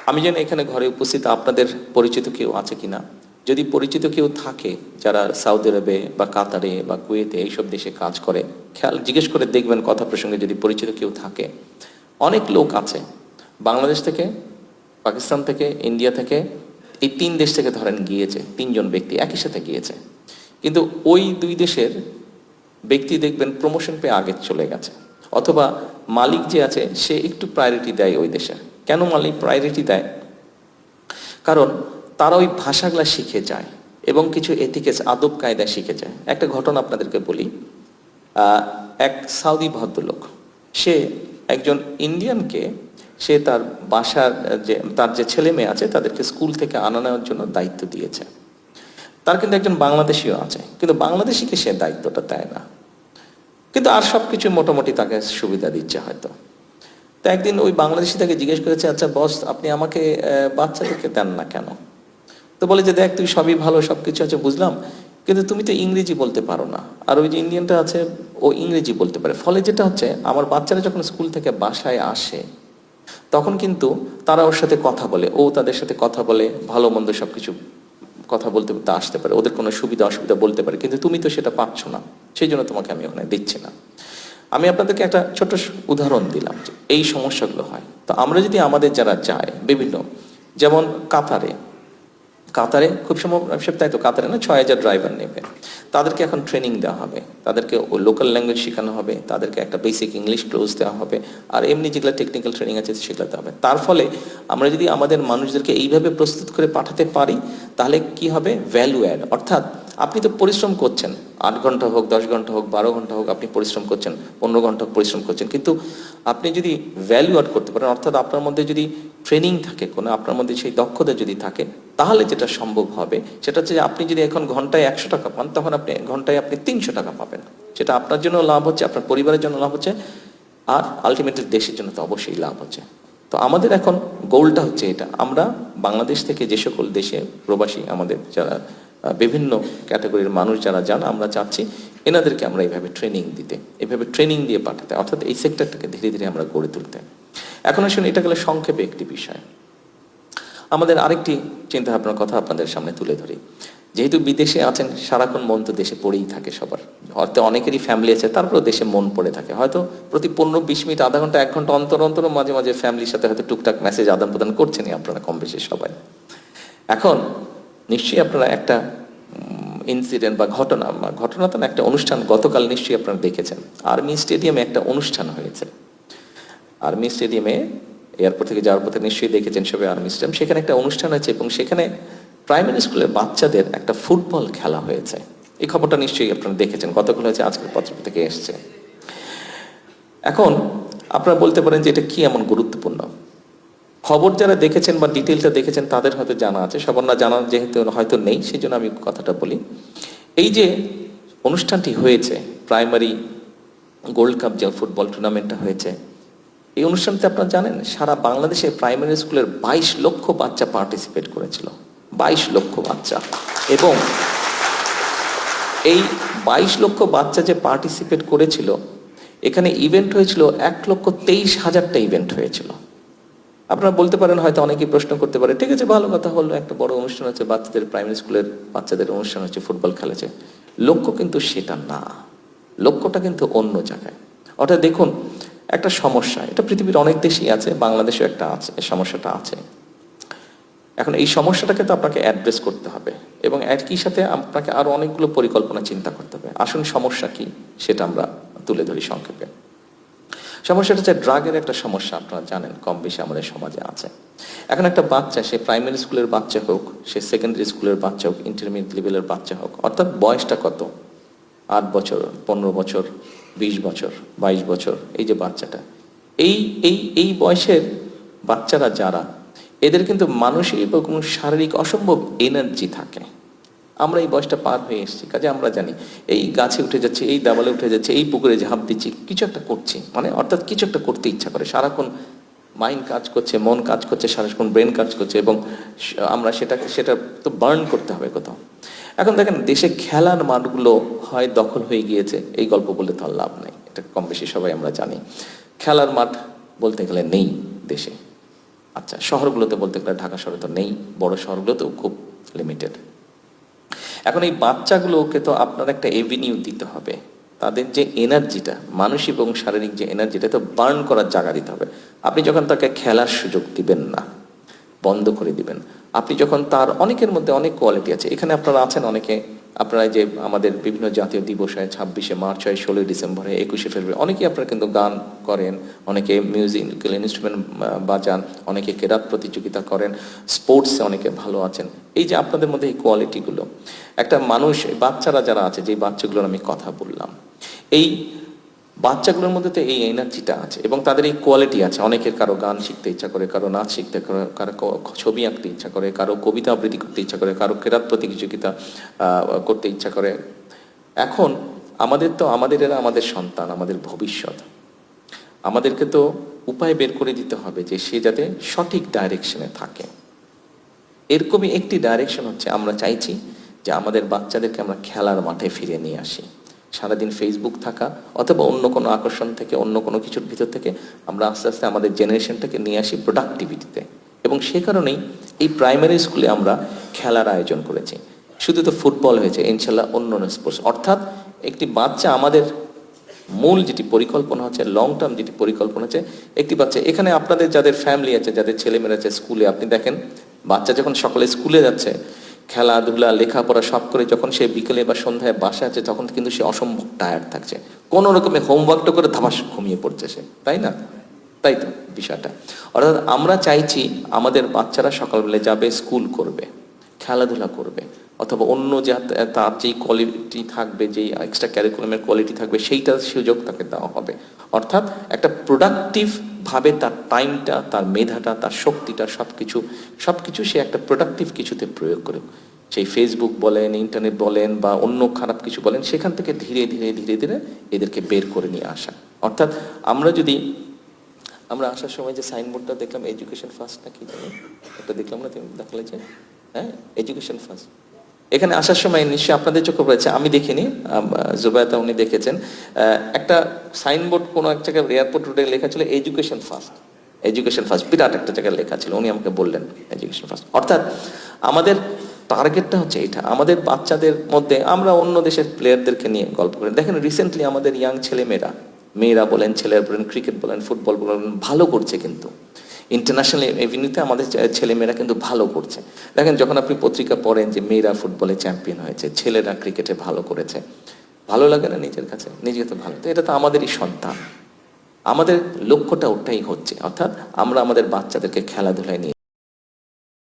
আমি জানি এখানে ঘরে উপস্থিত আপনাদের পরিচিত কেউ আছে কিনা। যদি পরিচিত কেউ থাকে যারা সৌদি আরবে বা কাতারে বা কুয়েতে এইসব দেশে কাজ করে, খেয়াল জিজ্ঞেস করে দেখবেন কথা প্রসঙ্গে যদি পরিচিত কেউ থাকে। অনেক লোক আছে বাংলাদেশ থেকে, পাকিস্তান থেকে, ইন্ডিয়া থেকে, এই 3 দেশ থেকে ধরেন গিয়েছে, 3জন ব্যক্তি একই সাথে গিয়েছে, কিন্তু ওই 2 দেশের ব্যক্তি দেখবেন প্রমোশন পেয়ে আগে চলে গেছে, অথবা মালিক যে আছে সে একটু প্রায়োরিটি দেয় ওই দেশে। কেন মালিক প্রায়োরিটি দেয়? কারণ তারা ওই ভাষাগুলা শিখে যায় এবং কিছু এথিক্স আদব কায়দা শিখে যায়। একটা ঘটনা আপনাদেরকে বলি। এক সাউদি ভদ্রলোক, সে একজন ইন্ডিয়ানকে, সে তার বাসার তার যে ছেলে মেয়ে আছে তাদেরকে স্কুল থেকে আনা নেওয়ার জন্য দায়িত্ব দিয়েছে। তার কিন্তু একজন বাংলাদেশিও আছে, কিন্তু বাংলাদেশিকে সে দায়িত্বটা দেয় না, কিন্তু আর সব কিছু মোটামুটি তাকে সুবিধা দিচ্ছে হয়তো। তো একদিন ওই বাংলাদেশি তাকে জিজ্ঞেস করেছে, আচ্ছা বস, আপনি আমাকে বাচ্চাদেরকে দেন না কেন? তো বলে যে, দেখ তুই সবই ভালো, সব কিছু আছে বুঝলাম, কিন্তু তুমি তো ইংরেজি বলতে পারো না, আর ওই যে ইন্ডিয়ানটা আছে ও ইংরেজি বলতে পারে। ফলে যেটা হচ্ছে, আমার বাচ্চারা যখন স্কুল থেকে বাসায় আসে তখন কিন্তু তারা ওর সাথে কথা বলে, ও তাদের সাথে কথা বলে, ভালো মন্দ সব কিছু কথা বলতে বলতে আসতে পারে, ওদের কোনো সুবিধা অসুবিধা বলতে পারে, কিন্তু তুমি তো সেটা পাচ্ছ না, সেই জন্য তোমাকে আমি ওখানে দিচ্ছি না। আমি আপনাদেরকে একটা ছোট উদাহরণ দিলাম যে এই সমস্যাগুলো হয়। তো আমরা যদি আমাদের যারা যায় বিভিন্ন, যেমন কাতারে, কাতারে খুব সম্ভব তাই তো, কাতারে না 6,000 ড্রাইভার নেবে, তাদেরকে এখন ট্রেনিং দেওয়া হবে, তাদেরকে ও লোকাল ল্যাঙ্গুয়েজ শেখানো হবে, তাদেরকে একটা বেসিক ইংলিশ ক্লোজ দেওয়া হবে, আর এমনি যেগুলো টেকনিক্যাল ট্রেনিং আছে সেগুলো দেওয়া হবে। তার ফলে আমরা যদি আমাদের মানুষদেরকে এইভাবে প্রস্তুত করে পাঠাতে পারি, তাহলে কি হবে? Value add. অর্থাৎ আপনি তো পরিশ্রম করছেন, 8 ঘন্টা হোক, 10 ঘন্টা হোক, 12 ঘন্টা হোক, আপনি পরিশ্রম করছেন, 15 ঘন্টা হোক পরিশ্রম করছেন, কিন্তু আপনি যদি ভ্যালু অ্যাড করতে পারেন, অর্থাৎ আপনার মধ্যে যদি ট্রেনিং থাকে কোনো, আপনার মধ্যে সেই দক্ষতা যদি থাকে, তাহলে যেটা সম্ভব হবে সেটা হচ্ছে যে আপনি যদি এখন ঘন্টায় 100 টাকা পান, তখন আপনি ঘন্টায় 300 টাকা পাবেন। সেটা আপনার জন্য লাভ হচ্ছে, আপনার পরিবারের জন্য লাভ হচ্ছে, আর আলটিমেটলি দেশের জন্য তো অবশ্যই লাভ হচ্ছে। তো আমাদের এখন গোলটা হচ্ছে এটা, আমরা বাংলাদেশ থেকে যে সকল দেশে প্রবাসী আমাদের যারা বিভিন্ন ক্যাটাগরির মানুষ যারা যান, আমরা চাচ্ছি এনাদেরকে আমরা এইভাবে ট্রেনিং দিতে, এইভাবে ট্রেনিং দিয়ে পাঠাতে, অর্থাৎ এই সেক্টরটাকে ধীরে ধীরে আমরা গড়ে তুলতে। এখন আসুন, এটা গেলে সংক্ষেপে একটি বিষয়। আমাদের আরেকটি চিন্তাভাবনার কথা আপনাদের সামনে তুলে ধরি। যেহেতু বিদেশে আছেন, সারাক্ষণ মন তো দেশে পড়েই থাকে সবার, হয়তো অনেকেরই ফ্যামিলি আছে, তারপরেও দেশে মন পড়ে থাকে, হয়তো প্রতি 15-20 মিনিট, আধা ঘন্টা, 1 ঘন্টা অন্তর অন্তর মাঝে মাঝে ফ্যামিলির সাথে হয়তো টুকটাক মেসেজ আদান প্রদান করছেনই আপনারা কম বেশি সবাই। এখন নিশ্চয়ই আপনারা একটা ইনসিডেন্ট বা ঘটনা তো না, একটা অনুষ্ঠান গতকাল নিশ্চয়ই আপনারা দেখেছেন। আর্মি স্টেডিয়ামে একটা অনুষ্ঠান হয়েছে। আর্মি স্টেডিয়ামে এয়ারপোর্ট থেকে যাওয়ার পথে নিশ্চয়ই দেখেছেন সবাই আর্মি স্টেডিয়াম, সেখানে একটা অনুষ্ঠান হয়েছে এবং সেখানে প্রাইমারি স্কুলের বাচ্চাদের একটা ফুটবল খেলা হয়েছে। এই খবরটা নিশ্চয়ই আপনারা দেখেছেন, গতকাল হয়েছে, আজকের পত্র থেকে এসছে। এখন আপনারা বলতে পারেন যে এটা কি এমন গুরুত্বপূর্ণ? খবর যারা দেখেছেন বা ডিটেলটা দেখেছেন তাদের হয়তো জানা আছে, সবার না জানা যেহেতু হয়তো নেই, সেই জন্য আমি কথাটা বলি। এই যে অনুষ্ঠানটি হয়েছে, প্রাইমারি গোল্ড কাপ যে ফুটবল টুর্নামেন্টটা হয়েছে, এই অনুষ্ঠানতে আপনারা জানেন সারা বাংলাদেশে প্রাইমারি স্কুলের 22 লক্ষ বাচ্চা পার্টিসিপেট করেছিল, 22 লক্ষ বাচ্চা। এবং এই 22 লক্ষ বাচ্চা যে পার্টিসিপেট করেছিল, এখানে ইভেন্ট হয়েছিল 1,23,000টা ইভেন্ট হয়েছিল। আপনারা বলতে পারেন, হয়তো অনেকেই প্রশ্ন করতে পারে, ঠিক আছে ভালো কথা হলো, একটা বড় অনুষ্ঠান হচ্ছে, বাচ্চাদের প্রাইমারি স্কুলের বাচ্চাদের অনুষ্ঠান হচ্ছে, ফুটবল খেলেছে। লক্ষ্য কিন্তু সেটা না, লক্ষ্যটা কিন্তু অন্য জায়গায়। অর্থাৎ দেখুন, একটা সমস্যা, এটা পৃথিবীর অনেক দেশেই আছে, বাংলাদেশেও একটা আছে, সমস্যাটা আছে। এখন এই সমস্যাটাকে তো আপনাকে অ্যাড্রেস করতে হবে এবং একই সাথে আপনাকে আরো অনেকগুলো পরিকল্পনা চিন্তা করতে হবে। আসুন সমস্যা কি সেটা আমরা তুলে ধরি সংক্ষেপে। সমস্যাটা হচ্ছে ড্রাগের একটা সমস্যা, আপনারা জানেন কম বেশি আমাদের সমাজে আছে। এখন একটা বাচ্চা, সে প্রাইমারি স্কুলের বাচ্চা হোক, সে সেকেন্ডারি স্কুলের বাচ্চা হোক, ইন্টারমিডিয়েট লেভেলের বাচ্চা হোক, অর্থাৎ বয়সটা কত, 8 বছর, 15 বছর, 20 বছর, 22 বছর, এই যে বাচ্চাটা, এই এই এই বয়সের বাচ্চারা যারা, এদের কিন্তু মানসিক এবং শারীরিক অসম্ভব এনার্জি থাকে। আমরা এই বয়সটা পার হয়ে এসেছি, কাজে আমরা জানি এই গাছে উঠে যাচ্ছে, এই দেওয়ালে উঠে যাচ্ছে, এই পুকুরে ঝাঁপ দিচ্ছি, কিছু একটা করছি, মানে অর্থাৎ কিছু একটা করতে ইচ্ছা করে, সারাক্ষণ মাইন্ড কাজ করছে, মন কাজ করছে, সারাক্ষণ ব্রেন কাজ করছে, এবং আমরা সেটা তো বার্ন করতে হবে কোথাও। এখন দেখেন, দেশে খেলার মাঠগুলো হয় দখল হয়ে গিয়েছে, এই গল্প বলে তো আর লাভ নাই। এটা কম বেশি সবাই আমরা জানি। খেলার মাঠ বলতে গেলে নেই দেশে। আচ্ছা, শহরগুলোতে বলতে গেলে ঢাকা শহরে তো নেই, বড় শহরগুলোতেও খুব লিমিটেড। এখন এই বাচ্চাগুলোকে তো আপনার একটা এভিনিউ দিতে হবে, তাদের যে এনার্জিটা, মানসিক এবং শারীরিক যে এনার্জিটা, তো বার্ন করার জায়গা দিতে হবে। আপনি যখন তাকে খেলার সুযোগ দিবেন না, বন্ধ করে দিবেন, আপনি যখন তার অনেকের মধ্যে অনেক কোয়ালিটি আছে, এখানে আপনারা আছেন অনেকে, আপনারা যে আমাদের বিভিন্ন জাতীয় দিবস হয়, 26শে মার্চ হয়, 16ই ডিসেম্বর হয়, 21শে ফেব্রুয়ারি, অনেকেই আপনারা কিন্তু গান করেন, অনেকে মিউজিক্যাল ইনস্ট্রুমেন্ট বাজান, অনেকে কেরাত প্রতিযোগিতা করেন, স্পোর্টসে অনেকে ভালো আছেন। এই যে আপনাদের মধ্যে এই কোয়ালিটিগুলো, একটা মানুষ, বাচ্চারা যারা আছে, যে বাচ্চাগুলোর আমি কথা বললাম, এই বাচ্চাগুলোর মধ্যে তো এই এনার্জিটা আছে এবং তাদের এই কোয়ালিটি আছে। অনেকের কারো গান শিখতে ইচ্ছা করে, কারো নাচ শিখতে করে, কারো ছবি আঁকতে ইচ্ছা করে, কারো কবিতা আবৃত্তি করতে ইচ্ছা করে, কারো কেরাত প্রতিযোগিতা করতে ইচ্ছা করে। এখন আমাদের এরা আমাদের সন্তান, আমাদের ভবিষ্যৎ। আমাদেরকে তো উপায় বের করে দিতে হবে যে সে যাতে সঠিক ডাইরেকশনে থাকে। এরকমই একটি ডাইরেকশন হচ্ছে, আমরা চাইছি যে আমাদের বাচ্চাদেরকে আমরা খেলার মাঠে ফিরে নিয়ে আসি। সারাদিন ফেসবুক থাকা অথবা অন্য কোনো আকর্ষণ থেকে, অন্য কোনো কিছুর ভিতর থেকে আমরা আস্তে আস্তে আমাদের জেনারেশনটাকে নিয়ে আসি প্রোডাক্টিভিটিতে। এবং সে কারণেই এই প্রাইমারি স্কুলে আমরা খেলার আয়োজন করেছি। শুধু তো ফুটবল হয়েছে, ইনশাল্লাহ অন্য স্পোর্টস। অর্থাৎ একটি বাচ্চা, আমাদের মূল যেটি পরিকল্পনা হচ্ছে, লং টার্ম যেটি পরিকল্পনা হচ্ছে, একটি বাচ্চা, এখানে আপনাদের যাদের ফ্যামিলি আছে, যাদের ছেলেমেয়েরা আছে স্কুলে, আপনি দেখেন বাচ্চা যখন সকালে স্কুলে যাচ্ছে, খেলাধুলা লেখাপড়া সব করে যখন সে বিকেলে বা সন্ধ্যায় বাসায় আছে, তখন কিন্তু সে অসম্ভব টায়ার্ড থাকছে, কোনো রকমে হোমওয়ার্কটা করে ধাবাস ঘুমিয়ে পড়ছে সে, তাই না? তাই তো বিষয়টা। অর্থাৎ আমরা চাইছি আমাদের বাচ্চারা সকালবেলা যাবে, স্কুল করবে, খেলাধুলা করবে, অথবা অন্য যা তার যেই কোয়ালিটি থাকবে, যেই এক্সট্রা ক্যারিকুলামের কোয়ালিটি থাকবে, সেইটার সুযোগ তাকে দেওয়া হবে। অর্থাৎ একটা প্রোডাক্টিভ ভাবে তার টাইমটা, তার মেধাটা, তার শক্তিটা, সবকিছু সে একটা প্রোডাক্টিভ কিছুতে প্রয়োগ করুক। সেই ফেসবুক বলেন, ইন্টারনেট বলেন, বা অন্য খারাপ কিছু বলেন, সেখান থেকে ধীরে ধীরে ধীরে ধীরে এদেরকে বের করে নিয়ে আসা। অর্থাৎ আমরা আসার সময় যে সাইনবোর্ডটা দেখলাম, এডুকেশন ফার্স্ট না কি জানি একটা দেখলাম না, তুমি দেখালে যে, হ্যাঁ, এডুকেশন ফার্স্ট। এখানে আসার সময় নিশ্চয়ই আপনাদের চোখে পড়েছে, আমি দেখিনি, জুবায়েতা উনি দেখেছেন, একটা সাইনবোর্ড কোনো এক জায়গায় এয়ারপোর্ট রোডে লেখা ছিল এডুকেশন ফার্স্ট, এডুকেশন ফার্স্ট, বিরাট একটা জায়গায় লেখা ছিল, উনি আমাকে বললেন এডুকেশন ফার্স্ট। অর্থাৎ আমাদের টার্গেটটা হচ্ছে এটা। আমাদের বাচ্চাদের মধ্যে, আমরা অন্য দেশের প্লেয়ারদেরকে নিয়ে গল্প করি, দেখেন রিসেন্টলি আমাদের ইয়াং মেয়েরা বলেন, ছেলেরা বলেন, ক্রিকেট বলেন, ফুটবল বলেন, ভালো করছে। কিন্তু ইন্টারন্যাশনাল এভিনিউতে আমাদের ছেলেমেয়েরা কিন্তু ভালো করছে। দেখেন, যখন আপনি পত্রিকা পড়েন যে মেয়েরা ফুটবলে চ্যাম্পিয়ন হয়েছে, ছেলেরা ক্রিকেটে ভালো করেছে, ভালো লাগে না নিজের কাছে? নিজে তো ভালো, তো এটা তো আমাদেরই সন্তান। আমাদের লক্ষ্যটা ওটাই হচ্ছে, অর্থাৎ আমরা আমাদের বাচ্চাদেরকে খেলাধুলায় নিয়ে